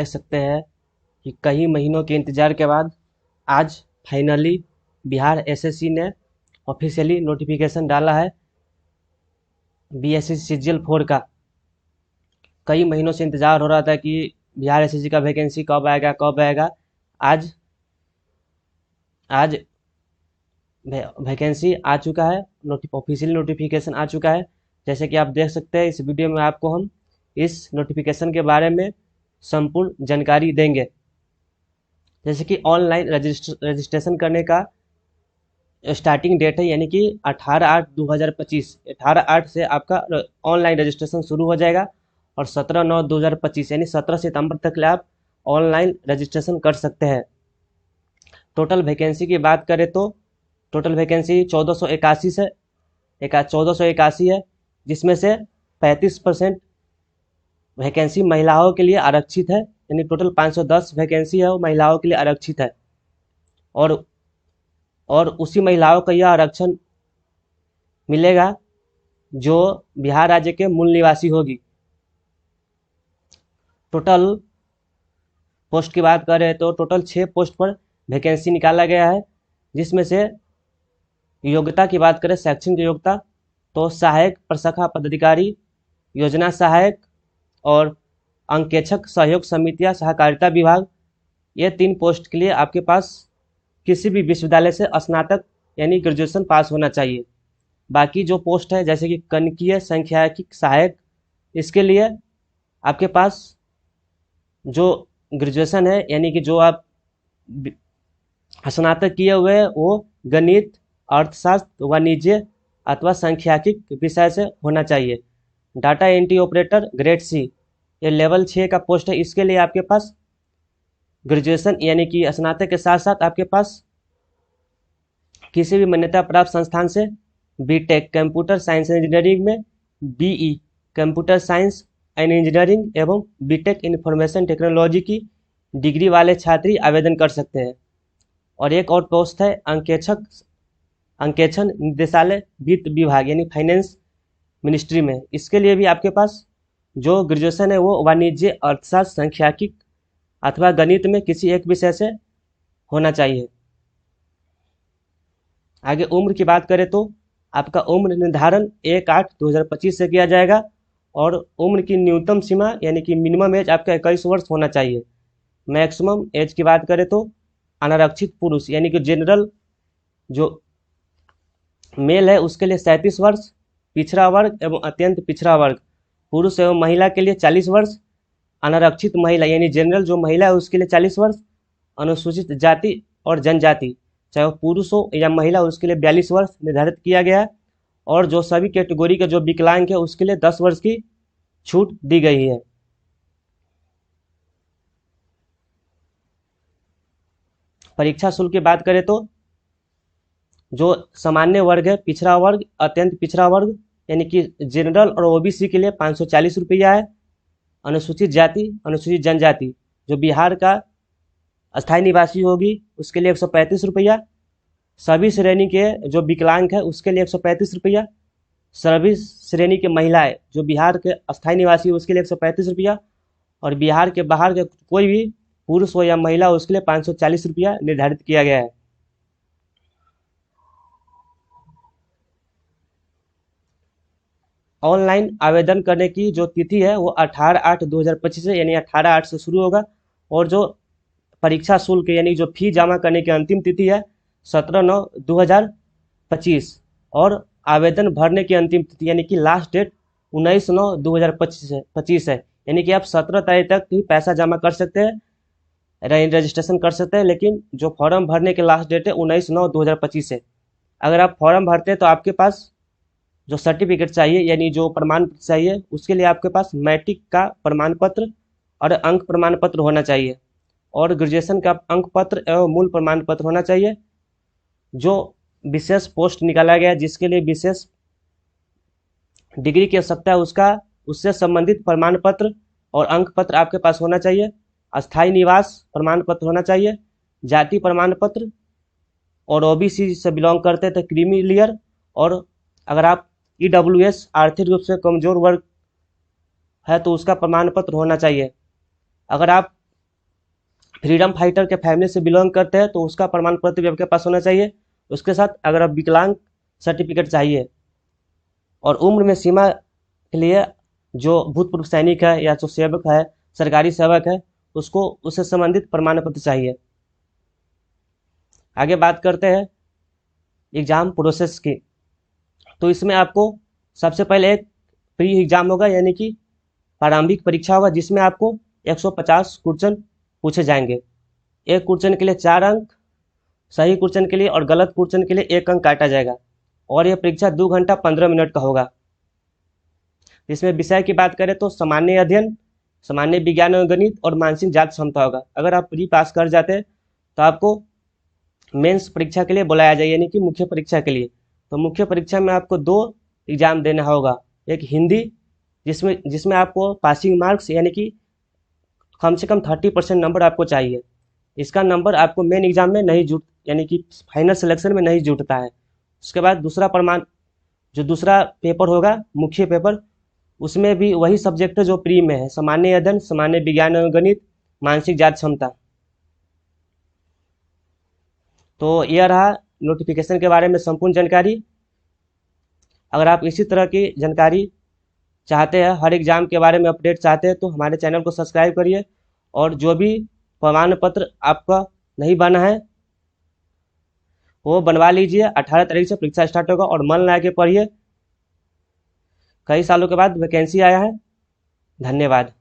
देख सकते हैं कि कई महीनों के इंतजार के बाद आज फाइनली बिहार एसएससी ने ऑफिशियली नोटिफिकेशन डाला है बीएससी सीजीएल 4 का। कई महीनों से इंतजार हो रहा था कि बिहार एसएससी का वैकेंसी कब आएगा कब आएगा। आज आज वैकेंसी आ चुका है, ऑफिशियल नोटिफिकेशन आ चुका है। जैसे कि आप देख सकते हैं, इस वीडियो में आपको हम इस नोटिफिकेशन के बारे में संपूर्ण जानकारी देंगे। जैसे कि ऑनलाइन रजिस्ट्रेशन करने का स्टार्टिंग डेट है, यानी कि 18/8/2025। 18/8 से आपका ऑनलाइन रजिस्ट्रेशन शुरू हो जाएगा और 17/9/2025 यानी 17 सितंबर तक ले आप ऑनलाइन रजिस्ट्रेशन कर सकते हैं। टोटल वैकेंसी की बात करें तो टोटल वैकेंसी 1481 से 1481 है, जिसमें से 35% वैकेंसी महिलाओं के लिए आरक्षित है, यानी टोटल 510 वैकेंसी है वो महिलाओं के लिए आरक्षित है। और उसी महिलाओं को यह आरक्षण मिलेगा जो बिहार राज्य के मूल निवासी होगी। टोटल पोस्ट की बात करें तो टोटल 6 पोस्ट पर वैकेंसी निकाला गया है, जिसमें से योग्यता की बात करें, शैक्षणिक योग्यता तो सहायक प्रशाखा पदाधिकारी, योजना सहायक और अंकेक्षक सहयोग समितियां सहकारिता विभाग, ये 3 पोस्ट के लिए आपके पास किसी भी विश्वविद्यालय से स्नातक यानी ग्रेजुएशन पास होना चाहिए। बाकी जो पोस्ट है जैसे कि कनिकीय सांख्यिकी सहायक, इसके लिए आपके पास जो ग्रेजुएशन है यानी कि जो आप स्नातक किए हुए हैं वो गणित, अर्थशास्त्र, वाणिज्य अथवा सांख्यिकी विषय से होना चाहिए। Data entry operator grade C, ये लेवल 6 का पोस्ट है। इसके लिए आपके पास ग्रेजुएशन यानी कि स्नातक के साथ साथ आपके पास किसी भी मान्यता प्राप्त संस्थान से B Tech computer science and engineering में, BE computer science and engineering एवं बीटेक इंफॉर्मेशन टेक्नोलॉजी की डिग्री वाले छात्री आवेदन कर सकते हैं। और एक और पोस्ट है अंकेक्षण निदेशालय वित्त विभाग यानी फाइनेंस मिनिस्ट्री में। इसके लिए भी आपके पास जो ग्रेजुएशन है वो वाणिज्य, अर्थशास्त्र, सांख्यिकी अथवा गणित में किसी एक विषय से होना चाहिए। आगे उम्र की बात करें तो आपका उम्र निर्धारण 1/8/2025 से किया जाएगा और उम्र की न्यूनतम सीमा यानी कि मिनिमम एज आपका 21 वर्ष होना चाहिए। मैक्सिमम एज की बात करें तो अनारक्षित पुरुष यानी कि जनरल जो मेल है उसके लिए 37 वर्ष, पिछड़ा वर्ग एवं अत्यंत पिछड़ा वर्ग पुरुष एवं महिला के लिए 40 वर्ष, अनारक्षित महिला यानी जनरल जो महिला है उसके लिए 40 वर्ष, अनुसूचित जाति और जनजाति चाहे वो पुरुष हो या महिला उसके लिए 42 वर्ष निर्धारित किया गया है। और जो सभी कैटेगरी के जो विकलांग है उसके लिए 10 वर्ष की छूट दी गई है। परीक्षा शुल्क की बात करें तो जो सामान्य वर्ग है, पिछड़ा वर्ग, अत्यंत पिछड़ा वर्ग यानी कि जनरल और ओबीसी के लिए 540 रुपया है। अनुसूचित जाति, अनुसूचित जनजाति जो बिहार का अस्थायी निवासी होगी उसके लिए 135 रुपया। सभी श्रेणी के जो विकलांग है उसके लिए 135 रुपया। सभी श्रेणी के महिलाएं जो बिहार के अस्थायी निवासी है उसके लिए 135 रुपया। और बिहार के बाहर के कोई भी पुरुष हो या महिला उसके लिए 540 रुपया निर्धारित किया गया है। ऑनलाइन आवेदन करने की जो तिथि है वो 18/8/2025 है, यानी 18/8 से शुरू होगा। और जो परीक्षा शुल्क यानी जो फी जमा करने की अंतिम तिथि है 17/9/2025 और आवेदन भरने की अंतिम तिथि यानी कि लास्ट डेट 19/9/2025 है। यानी कि आप 17 तारीख तक ही पैसा जमा कर सकते हैं, रजिस्ट्रेशन कर सकते हैं, लेकिन जो फॉर्म भरने की लास्ट डेट है 19/9/2025 है। अगर आप फॉर्म भरते हैं तो आपके पास जो सर्टिफिकेट चाहिए यानी जो प्रमाण पत्र चाहिए उसके लिए आपके पास मैट्रिक का प्रमाण पत्र और अंक प्रमाण पत्र होना चाहिए और ग्रेजुएशन का अंक पत्र एवं मूल प्रमाण पत्र होना चाहिए। जो विशेष पोस्ट निकाला गया है जिसके लिए विशेष डिग्री की आवश्यकता है उससे संबंधित प्रमाण पत्र और अंक पत्र आपके पास होना चाहिए। अस्थायी निवास प्रमाण पत्र होना चाहिए, जाति प्रमाण पत्र, और ओबीसी से बिलोंग करते थे क्रीमी लेयर। और अगर आप ईडब्ल्यूएस आर्थिक रूप से कमजोर वर्ग है तो उसका प्रमाण पत्र होना चाहिए। अगर आप फ्रीडम फाइटर के फैमिली से बिलोंग करते हैं तो उसका प्रमाण पत्र भी आपके पास होना चाहिए। उसके साथ अगर आप विकलांग सर्टिफिकेट चाहिए, और उम्र में सीमा के लिए जो भूतपूर्व सैनिक है या जो सेवक है, सरकारी सेवक है, उसको उससे संबंधित प्रमाण पत्र चाहिए। आगे बात करते हैं एग्ज़ाम प्रोसेस की। तो इसमें आपको सबसे पहले एक प्री एग्ज़ाम होगा, यानी कि प्रारंभिक परीक्षा होगा, जिसमें आपको 150 क्वेश्चन पूछे जाएंगे। एक क्वेश्चन के लिए 4 अंक, सही क्वेश्चन के लिए और गलत क्वेश्चन के लिए 1 अंक काटा जाएगा। और यह परीक्षा 2 घंटा 15 मिनट का होगा। इसमें विषय की बात करें तो सामान्य अध्ययन, सामान्य विज्ञान और गणित और मानसिक जांच क्षमता होगा। अगर आप प्री पास कर जाते हैं तो आपको मेंस परीक्षा के लिए बुलाया जाए, यानी कि मुख्य परीक्षा के लिए। तो मुख्य परीक्षा में आपको 2 एग्ज़ाम देना होगा। एक हिंदी, जिसमें जिसमें आपको पासिंग मार्क्स यानी कि कम से कम 30% नंबर आपको चाहिए। इसका नंबर आपको मेन एग्ज़ाम में नहीं जुट, यानी कि फाइनल सिलेक्शन में नहीं जुटता है। उसके बाद दूसरा प्रमाण, जो दूसरा पेपर होगा मुख्य पेपर, उसमें भी वही सब्जेक्ट है जो प्री में है, सामान्य अध्ययन, सामान्य विज्ञान एवं गणित, मानसिक जांच क्षमता। तो यह रहा नोटिफिकेशन के बारे में संपूर्ण जानकारी। अगर आप इसी तरह की जानकारी चाहते हैं, हर एग्ज़ाम के बारे में अपडेट चाहते हैं, तो हमारे चैनल को सब्सक्राइब करिए। और जो भी प्रमाण पत्र आपका नहीं बना है वो बनवा लीजिए। 18 तारीख से परीक्षा स्टार्ट होगा और मन लगा के पढ़िए। कई सालों के बाद वैकेंसी आया है। धन्यवाद।